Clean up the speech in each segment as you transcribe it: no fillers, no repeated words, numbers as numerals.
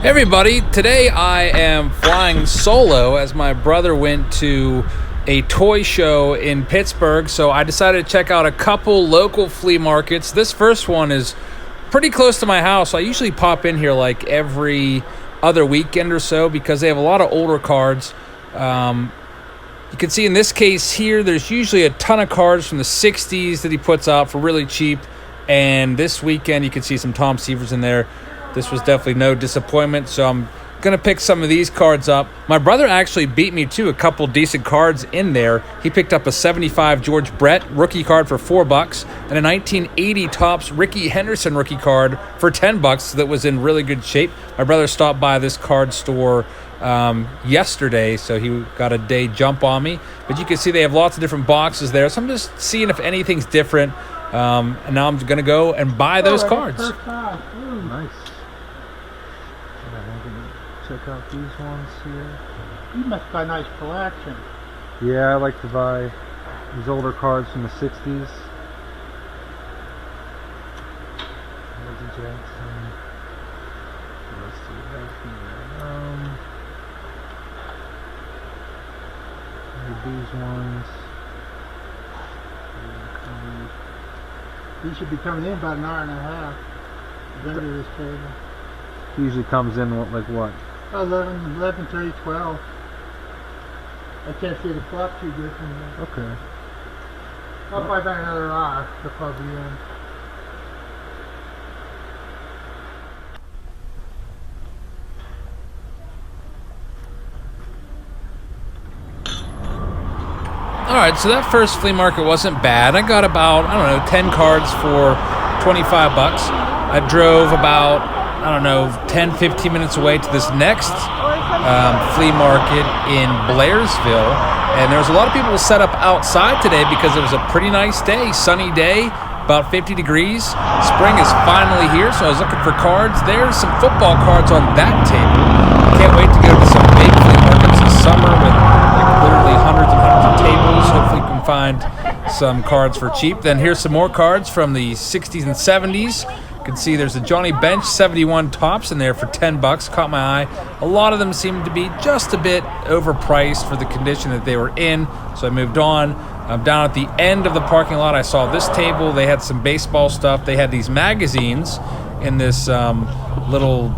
Hey everybody, today I am flying solo as my brother went to a toy show in Pittsburgh, so I decided to check out a couple local flea markets. This first one is pretty close to my house. I usually pop in here like every other weekend or so because they have a lot of older cards. You can see in this case here, there's usually a ton of cards from the 60s that he puts out for really cheap, and this weekend you can see some Tom Seavers in there. This was definitely no disappointment, so I'm going to pick some of these cards up. My brother actually beat me to a couple decent cards in there. He picked up a 75 George Brett rookie card for $4 and a 1980 Topps Ricky Henderson rookie card for $10 that was in really good shape. My brother stopped by this card store yesterday, so he got a day jump on me. But you can see they have lots of different boxes there, so I'm just seeing if anything's different. And now I'm going to go and buy those cards. Nice. Check out these ones here. You must have a nice collection. Yeah, I like to buy these older cards from the 60s. Reggie Jackson. Let's see what else here. These ones. These should be coming in about an hour and a half. Under this table. Usually comes in like what? 11:30, 12. I can't see the clock too good from here. Okay. I'll probably about another hour. They'll probably in. Alright, so that first flea market wasn't bad. I got about, 10 cards for $25. I drove about 10-15 minutes away to this next flea market in Blairsville, and there was a lot of people set up outside today because it was a pretty nice day, sunny day, about 50 degrees. Spring is finally here, so I was looking for cards. There's some football cards on that table. Can't wait to go to some big flea markets this summer with literally hundreds and hundreds of tables. Hopefully we can find some cards for cheap. Then here's some more cards from the 60s and 70s. You can see there's a Johnny Bench 71 Topps in there for $10. Caught my eye. A lot of them seem to be just a bit overpriced for the condition that they were in, so I moved on. Down at the end of the parking lot, I saw this table. They had some baseball stuff. They had these magazines in this little,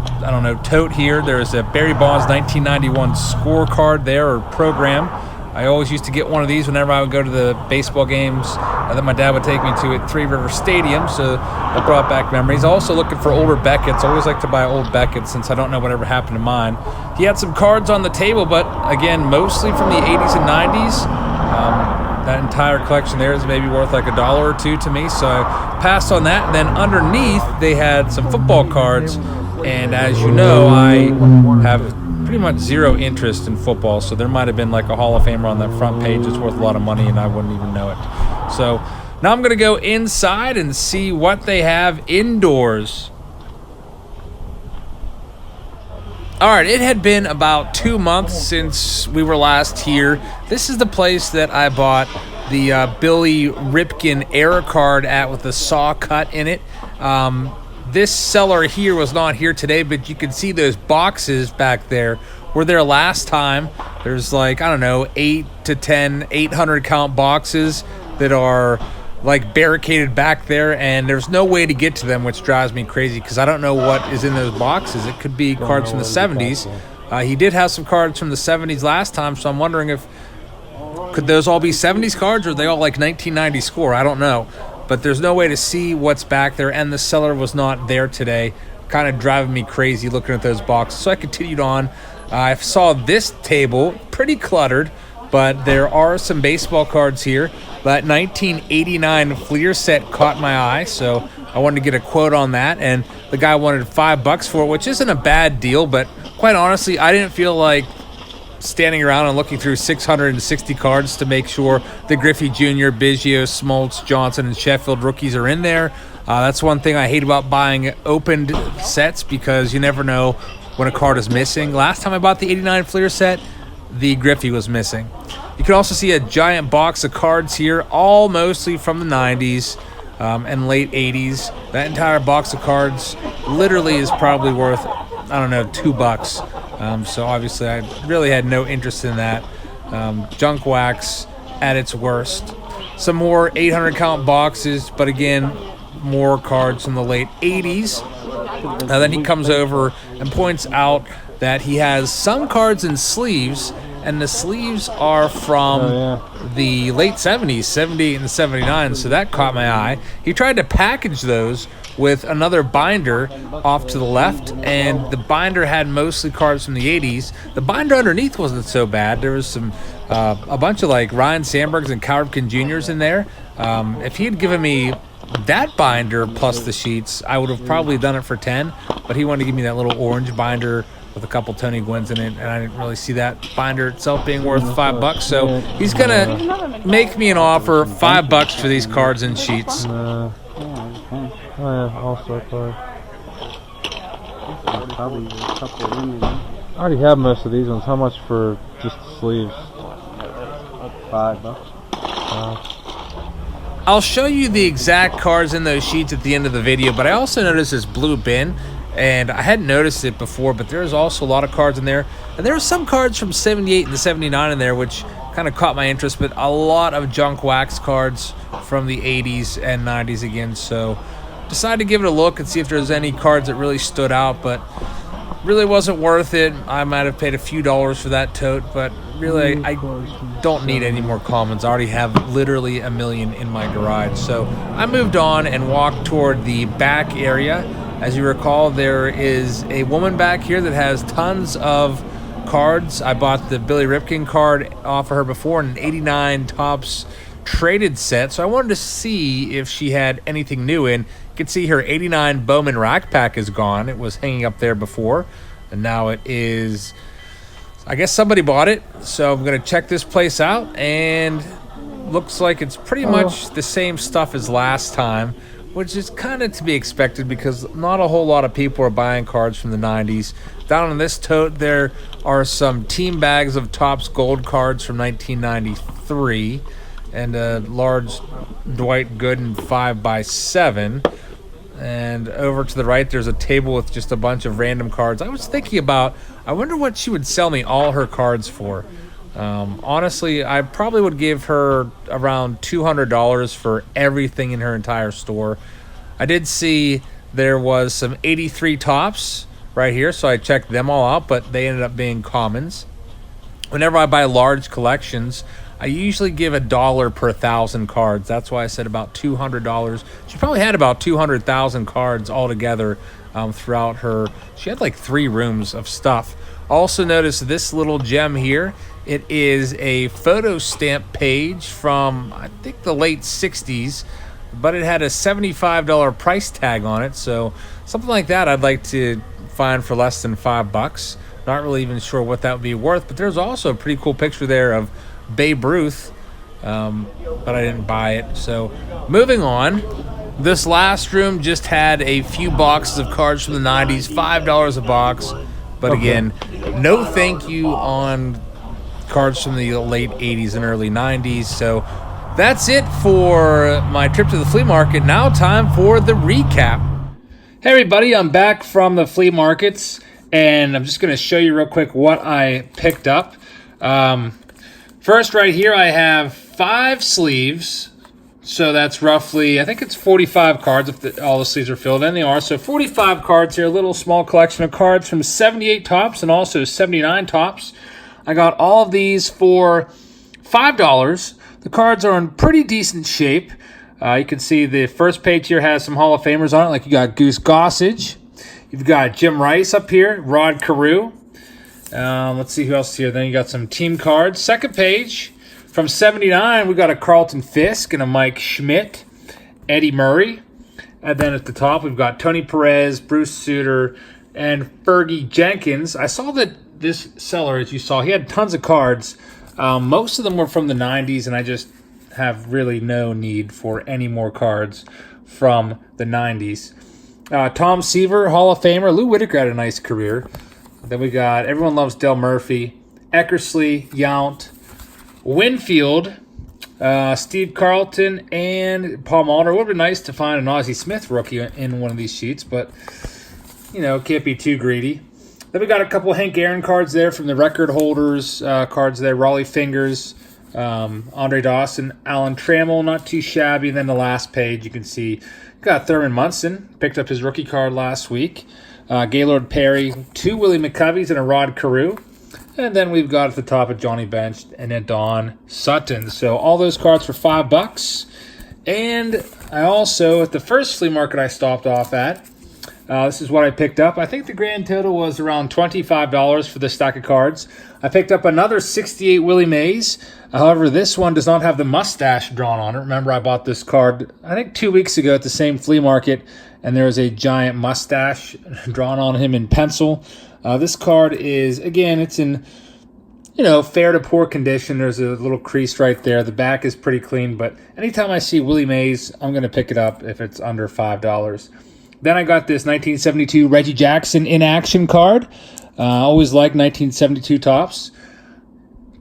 tote here. There's a Barry Bonds 1991 scorecard there, or program. I always used to get one of these whenever I would go to the baseball games that my dad would take me to at Three River Stadium, so that brought back memories. Also looking for older Beckett's. I always like to buy old Beckett's since I don't know whatever happened to mine. He had some cards on the table, but again, mostly from the 80s and 90s. That entire collection there is maybe worth like $1 or $2 to me, so I passed on that. And then underneath, they had some football cards, and as you know, I have pretty much zero interest in football, so there might have been like a Hall of Famer on that front page that's worth a lot of money, and I wouldn't even know it. So now I'm going to go inside and see what they have indoors. All right, it had been about 2 months since we were last here. This is the place that I bought the Billy Ripken error card at with the saw cut in it. This seller here was not here today, but you can see those boxes back there were there last time. There's 8 to 10 800 count boxes that are like barricaded back there, and there's no way to get to them, which drives me crazy because I don't know what is in those boxes. It could be cards from the 70s. He did have some cards from the 70s last time, so I'm wondering if could those all be 70s cards, or are they all like 1990 score? I don't know, but there's no way to see what's back there, and the seller was not there today, kind of driving me crazy looking at those boxes. So I continued on. I saw this table pretty cluttered, but there are some baseball cards here. That 1989 Flea set caught my eye, so I wanted to get a quote on that, and the guy wanted $5 for it, which isn't a bad deal, but quite honestly, I didn't feel like standing around and looking through 660 cards to make sure the Griffey Jr., Biggio, Smoltz, Johnson, and Sheffield rookies are in there. That's one thing I hate about buying opened sets, because you never know when a card is missing. Last time I bought the 89 Fleer set, the Griffey was missing. You can also see a giant box of cards here, all mostly from the 90s and late 80s. That entire box of cards literally is probably worth I don't know, $2. So obviously I really had no interest in that. Junk wax at its worst. Some more 800 count boxes, but again, more cards from the late 80s. Then he comes over and points out that he has some cards in sleeves, and the sleeves are from the late 70s, 78 and 79, so that caught my eye. He tried to package those with another binder off to the left, and the binder had mostly cards from the 80s. The binder underneath wasn't so bad. There was some a bunch of like Ryan Sandbergs and Cal Ripken Jr.'s in there. If he had given me that binder plus the sheets, I would have probably done it for 10, but he wanted to give me that little orange binder with a couple Tony Gwynn's in it, and I didn't really see that binder itself being worth $5. So he's gonna make me an offer, $5 for these cards and sheets. Oh yeah, all-star card. I already have most of these ones. How much for just the sleeves? $5. I'll show you the exact cards in those sheets at the end of the video, but I also noticed this blue bin, and I hadn't noticed it before, but there's also a lot of cards in there. And there are some cards from 78 and 79 in there, which kind of caught my interest, but a lot of junk wax cards from the 80s and 90s again. So decided to give it a look and see if there's any cards that really stood out, but really wasn't worth it. I might have paid a few dollars for that tote, but really I don't need any more commons. I already have literally a million in my garage. So I moved on and walked toward the back area. As you recall, there is a woman back here that has tons of cards. I bought the Billy Ripken card off of her before, an 89 Topps traded set. So I wanted to see if she had anything new in. You can see her 89 Bowman rack pack is gone. It was hanging up there before, and now it is, I guess somebody bought it. So I'm going to check this place out, and looks like it's pretty much the same stuff as last time, which is kind of to be expected because not a whole lot of people are buying cards from the 90s. Down in this tote, there are some team bags of Topps Gold cards from 1993 and a large Dwight Gooden 5x7. And over to the right, there's a table with just a bunch of random cards. I was thinking about, I wonder what she would sell me all her cards for. Honestly, I probably would give her around $200 for everything in her entire store. I did see there was some 83 Topps right here, so I checked them all out, but they ended up being commons. Whenever I buy large collections, I usually give $1 per 1,000 cards. That's why I said about $200. She probably had about 200,000 cards altogether throughout her. She had like 3 rooms of stuff. Also notice this little gem here. It is a photo stamp page from, I think, the late 60s, but it had a $75 price tag on it. So something like that I'd like to find for less than $5. Not really even sure what that would be worth, but there's also a pretty cool picture there of Babe Ruth, but I didn't buy it. So moving on, this last room just had a few boxes of cards from the 90s, $5 a box. But again, no thank you on cards from the late 80s and early 90s. So that's it for my trip to the flea market. Now time for the recap. Hey everybody, I'm back from the flea markets, and I'm just going to show you real quick what I picked up. First, right here, I have 5 sleeves. So that's roughly, I think it's 45 cards if all the sleeves are filled, and they are. So 45 cards here, a little small collection of cards from 78 Topps and also 79 Topps. I got all of these for $5. The cards are in pretty decent shape. You can see the first page here has some Hall of Famers on it, like you got Goose Gossage. You've got Jim Rice up here, Rod Carew. Let's see who else is here. Then you got some team cards. Second page, from 79, we got a Carlton Fisk and a Mike Schmidt, Eddie Murray. And then at the top, we've got Tony Perez, Bruce Sutter, and Fergie Jenkins. I saw that this seller, as you saw, he had tons of cards. Most of them were from the 90s, and I just have really no need for any more cards from the 90s. Tom Seaver, Hall of Famer. Lou Whitaker had a nice career. Then we got Everyone Loves Del Murphy, Eckersley, Yount, Winfield, Steve Carlton, and Paul Molitor. It would have been nice to find an Ozzie Smith rookie in one of these sheets, but, you know, can't be too greedy. Then we got a couple Hank Aaron cards there from the record holders cards there. Raleigh Fingers, Andre Dawson, Alan Trammell, not too shabby. And then the last page, you can see got Thurman Munson, picked up his rookie card last week. Gaylord Perry, 2 Willie McCoveys, and a Rod Carew. And then we've got at the top of Johnny Bench and a Don Sutton. So all those cards for $5. And I also, at the first flea market I stopped off at, this is what I picked up. I think the grand total was around $25 for the stack of cards. I picked up another 68 Willie Mays. However, this one does not have the mustache drawn on it. Remember, I bought this card, I think 2 weeks ago at the same flea market, and there was a giant mustache drawn on him in pencil. This card is, again, it's in, fair to poor condition. There's a little crease right there. The back is pretty clean, but anytime I see Willie Mays, I'm going to pick it up if it's under $5. Then I got this 1972 Reggie Jackson in action card. Always liked 1972 tops.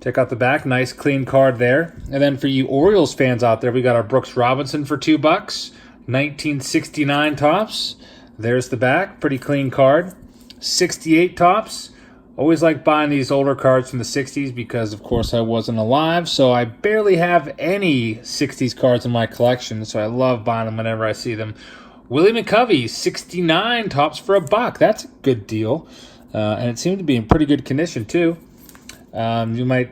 Check out the back. Nice, clean card there. And then for you Orioles fans out there, we got our Brooks Robinson for $2. 1969 tops. There's the back. Pretty clean card. 68 tops. Always like buying these older cards from the 60s because, of course, I wasn't alive. So I barely have any 60s cards in my collection. So I love buying them whenever I see them. Willie McCovey, 69 tops for $1. That's a good deal. And it seemed to be in pretty good condition, too. You might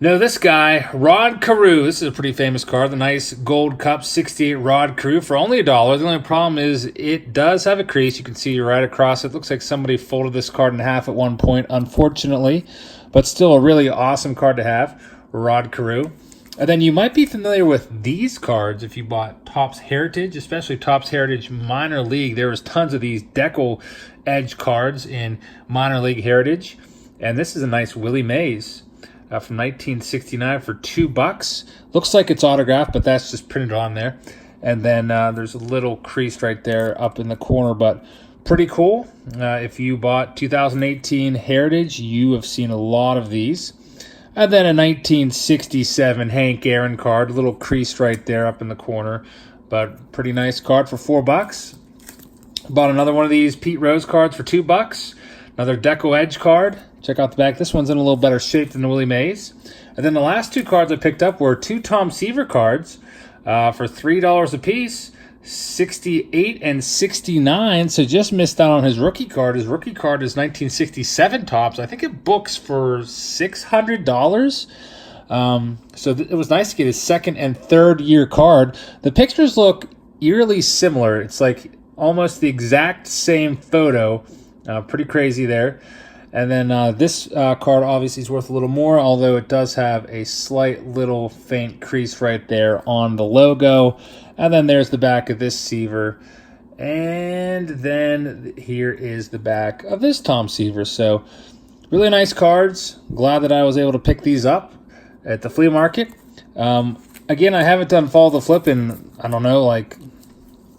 know this guy, Rod Carew. This is a pretty famous card. The nice Gold Cup 68 Rod Carew for only $1. The only problem is it does have a crease. You can see right across it. Looks like somebody folded this card in half at one point, unfortunately. But still a really awesome card to have, Rod Carew. And then you might be familiar with these cards if you bought Topps Heritage, especially Topps Heritage Minor League. There was tons of these Decal Edge cards in Minor League Heritage. And this is a nice Willie Mays from 1969 for $2. Looks like it's autographed, but that's just printed on there. And then there's a little crease right there up in the corner, but pretty cool. If you bought 2018 Heritage, you have seen a lot of these. And then a 1967 Hank Aaron card, a little crease right there up in the corner, but pretty nice card for $4. Bought another one of these Pete Rose cards for $2. Another Deco Edge card. Check out the back. This one's in a little better shape than the Willie Mays. And then the last 2 cards I picked up were 2 Tom Seaver cards for $3 a piece. 68 and 69, so just missed out on his rookie card. His rookie card is 1967 tops. I think it books for $600. So it was nice to get his second and third year card. The pictures look eerily similar. It's like almost the exact same photo. Pretty crazy there. And then this card obviously is worth a little more, although it does have a slight little faint crease right there on the logo. And then there's the back of this Seaver. And then here is the back of this Tom Seaver. So really nice cards. Glad that I was able to pick these up at the flea market. Again, I haven't done Follow the Flip in, I don't know, like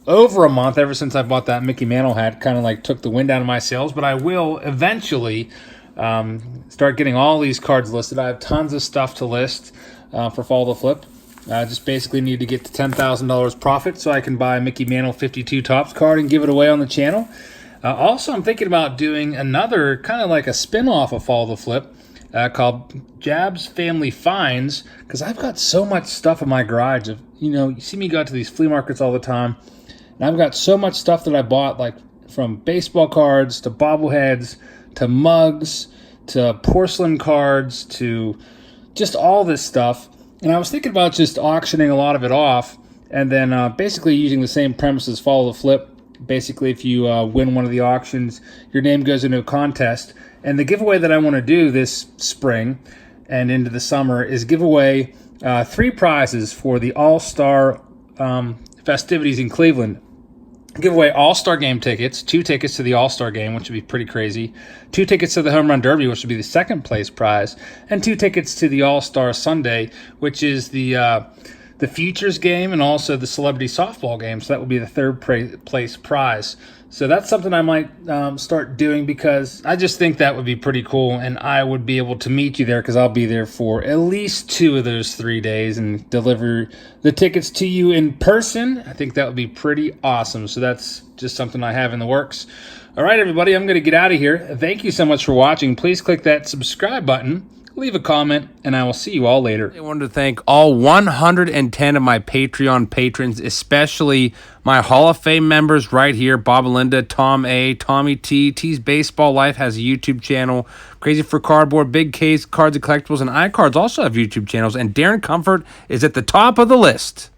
over a month, ever since I bought that Mickey Mantle hat. Kind of like took the wind out of my sails, but I will eventually start getting all these cards listed. I have tons of stuff to list for Follow the Flip. I just basically need to get to $10,000 profit so I can buy a Mickey Mantle 52 Topps card and give it away on the channel. Also, I'm thinking about doing another kind of like a spin-off of Follow the Flip called Jab's Family Finds, because I've got so much stuff in my garage. You see me go out to these flea markets all the time, and I've got so much stuff that I bought, like from baseball cards to bobbleheads to mugs to porcelain cards to just all this stuff. And I was thinking about just auctioning a lot of it off and then basically using the same premise as Follow the Flip. Basically, if you win one of the auctions, your name goes into a contest. And the giveaway that I want to do this spring and into the summer is give away 3 prizes for the All-Star festivities in Cleveland. Give away All-Star Game tickets, 2 tickets to the All-Star Game, which would be pretty crazy, 2 tickets to the Home Run Derby, which would be the second place prize, and 2 tickets to the All-Star Sunday, which is the Futures Game and also the Celebrity Softball Game. So that would be the third place prize. So that's something I might start doing, because I just think that would be pretty cool, and I would be able to meet you there because I'll be there for at least 2 of those 3 days and deliver the tickets to you in person. I think that would be pretty awesome. So that's just something I have in the works. All right, everybody, I'm going to get out of here. Thank you so much for watching. Please click that subscribe button, leave a comment, and I will see you all later. I wanted to thank all 110 of my Patreon patrons, especially my Hall of Fame members right here: Bob and Linda, Tom A, Tommy T, T's Baseball Life has a YouTube channel, Crazy for Cardboard, Big Case, Cards and Collectibles, and iCards also have YouTube channels, and Darren Comfort is at the top of the list.